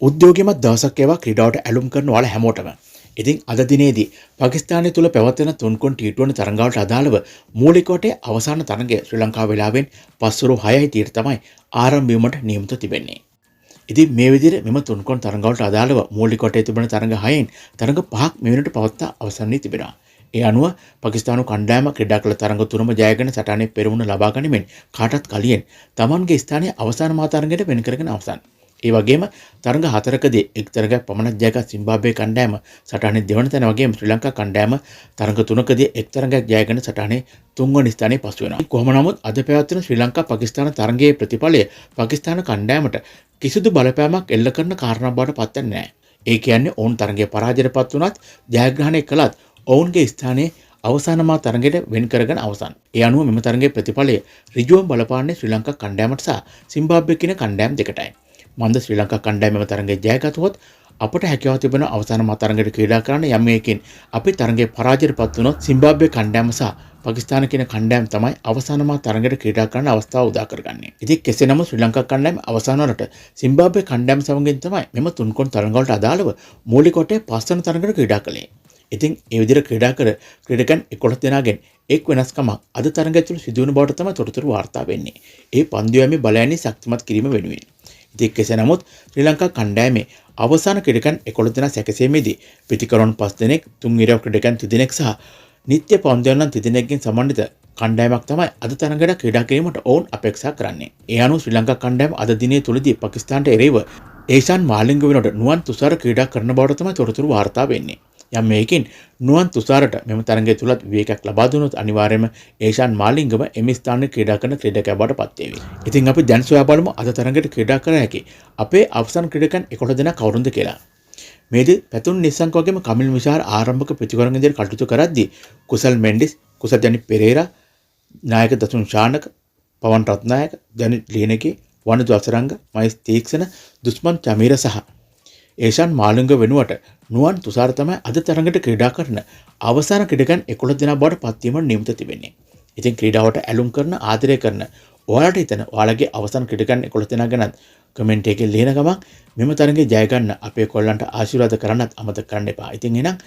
උද්‍යෝගිමත් දවසක් ඒවා ක්‍රීඩාවට ඇලුම් කරන ඔයාලා හැමෝටම. ඉතින් අද දිනේදී පාකිස්තානය තුල පැවැත්වෙන තුන්කොන් T20 තරඟවලට අදාළව මූලික වටේ අවසාන තරඟය ශ්‍රී ලංකාව වෙලාවෙන් පස්වරු 6:30ට තමයි ආරම්භ වීමට නියමිතව තිබෙන්නේ. ඉතින් මේ විදිහට මෙම තුන්කොන් තරඟවලට අදාළව මූලික වටේ තිබෙන තරඟ 6න් තරඟ 5ක් මේ වෙනට පවත්වා අවසන් වී තිබෙනවා. ඒ අනුව පාකිස්තානු කණ්ඩායම ක්‍රීඩා කළ තරඟ තුනම ජයගෙන සටනේ පෙරමුණ ලබා ගනිමින් කාටත් කලියෙන් තමන්ගේ ස්ථානය අවසාන මා තරඟයට වෙන් කරගෙන අවසන්. ඒ වගේම තරඟ 4කදී එක් තරඟයක් පමණක් ජයගත් සිම්බාබ්වේ කණ්ඩායම සටහනේ දෙවන තැන වගේම ශ්‍රී ලංකා කණ්ඩායම තරඟ 3කදී එක් තරඟයක් ජයගෙන සටහනේ තුන්වන ස්ථානයේ පසු වෙනවා. කොහොම නමුත් අද පැවැත්වෙන ශ්‍රී ලංකා පාකිස්තාන තරඟයේ ප්‍රතිඵලය පාකිස්තාන කණ්ඩායමට කිසිදු බලපෑමක් එල්ල කරන කාරණා බවට පත් වෙන්නේ නැහැ. ඒ කියන්නේ ඔවුන් තරඟයේ පරාජයටපත් වුණත් ජයග්‍රහණය කළත් ඔවුන්ගේ ස්ථානයේ අවසාන මා තරඟයට වෙන් කරගෙන අවසන්. ඒ අනුව මෙම තරඟයේ ප්‍රතිඵලය ඍජුවම බලපාන්නේ ශ්‍රී ලංකා කණ්ඩායමට සහ සිම්බාබ්වේ කියන කණ්ඩායම් දෙකටයි. මන්ද ශ්‍රී ලංකා කණ්ඩායමම තරඟයේ ජයගත්තොත් අපට හැකියාව තිබෙන අවසාන මා තරඟයට ක්‍රීඩා කරන්න යම් එකකින් අපි තරඟයේ පරාජයටපත් වුණොත් සිම්බාබ්වේ කණ්ඩායම සහ පාකිස්තාන කියන කණ්ඩායම තමයි අවසාන මා තරඟයට ක්‍රීඩා කරන්න අවස්ථාව උදා කරගන්නේ. ඉතින් කෙසේ නමුත් ශ්‍රී ලංකා කණ්ඩායම අවසාන වලට සිම්බාබ්වේ කණ්ඩායම සමගින් තමයි මෙම තුන්කොන් තරඟ වලට අදාළව මූලික කොටේ පස්වන තරඟයට ක්‍රීඩා කළේ. ඉතින් ඒ විදිහට ක්‍රීඩා කර ක්‍රීඩකයන් 11 දෙනාගෙන් එක් වෙනස්කමක් අද තරඟය තුළ සිදු වුණ බවට තමයි තොරතුරු වාර්තා වෙන්නේ. ඒ පන්දු යෑමේ බලයන්හි ශක්තිමත් කිරීම වෙනුවෙන්. ඉතින් කෙසේ නමුත් ශ්‍රී ලංකා කණ්ඩායමේ අවසාන ක්‍රීඩකයන් 11 දෙනා සැකසීමේදී පිටිකරවුන් 5 දෙනෙක්, තුන් ඉරව ක්‍රීඩකයන් 3 දෙනෙක් සහ නිත්‍ය පන්දුයන් 3 දෙනෙක්ගෙන් සමන්විත කණ්ඩායමක් තමයි අද තරඟයට ක්‍රීඩා කිරීමට ඔවුන් අපේක්ෂා කරන්නේ. ඒ අනුව ශ්‍රී ලංකා කණ්ඩායම අද දිනේ තුලදී පාකිස්තානට එරෙහිව ඒෂාන් මාලිංග වෙනුවට නුවන් තුෂාර ක්‍රීඩා කරන බවට තමයි තොරතුරු වාර්තා වෙන්නේ. යම් මේකින් නුවන් තුෂාරට මෙම තරඟය තුලත් විවේකයක් ලබා දුනොත් අනිවාර්යයෙන්ම ඒෂාන් මාලිංගම එම ස්ථානයේ ක්‍රීඩා කරන ක්‍රීඩකයා බවට පත් වේවි. ඉතින් අපි දැන් සොයා බලමු අද තරඟයට ක්‍රීඩා කර හැකි අපේ අවසන් ක්‍රීඩකයන් 11 දෙනා කවුරුන්ද කියලා. මේදී පැතුම් නිස්සංක වගේම කමිල් මිෂාර් ආරම්භක ප්‍රතිකරණ විදිහට කටයුතු කරද්දී කුසල් මෙන්ඩිස්, කුසල් ජනි පෙරේරා, නායක දසුන් ශානක, පවන් රත්නායක, ජනි ලියනකේ, වනදු අසරංග, මයිස් තීක්ෂණ, දුස්මන් චමීර සහ ඒෂාන් මාලිංග වෙනුවට නුවන් තුෂාර තමයි අද තරඟට ක්‍රීඩා කරන අවසාන ක්‍රීඩකයන් 11 දෙනා බවට පත් වීමට නියමිත තිබෙන්නේ. ඉතින් ක්‍රීඩාවට ඇලුම් කරන ආදරය කරන ඔයාලට හිතන ඔයාලගේ අවසන් ක්‍රීඩකයන් 11 දෙනා ගැන කමෙන්ට් එකේ ලියන ගමන් මෙම තරඟේ ජය ගන්න අපේ කොල්ලන්ට ආශිර්වාද කරන්නත් අමතක කරන්න එපා. ඉතින් එහෙනම්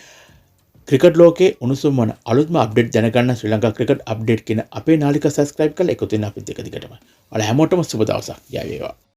ක්‍රිකට් ලෝකයේ උණුසුම් වන අලුත්ම අප්ඩේට් දැනගන්න ශ්‍රී ලංකා ක්‍රිකට් අප්ඩේට් කියන අපේ නාලිකාව සබ්ස්ක්‍රයිබ් කරලා එකතු වෙන්න අපිත් එක දිගටම. ඔයාලා හැමෝටම සුබ දවසක්. ජය වේවා.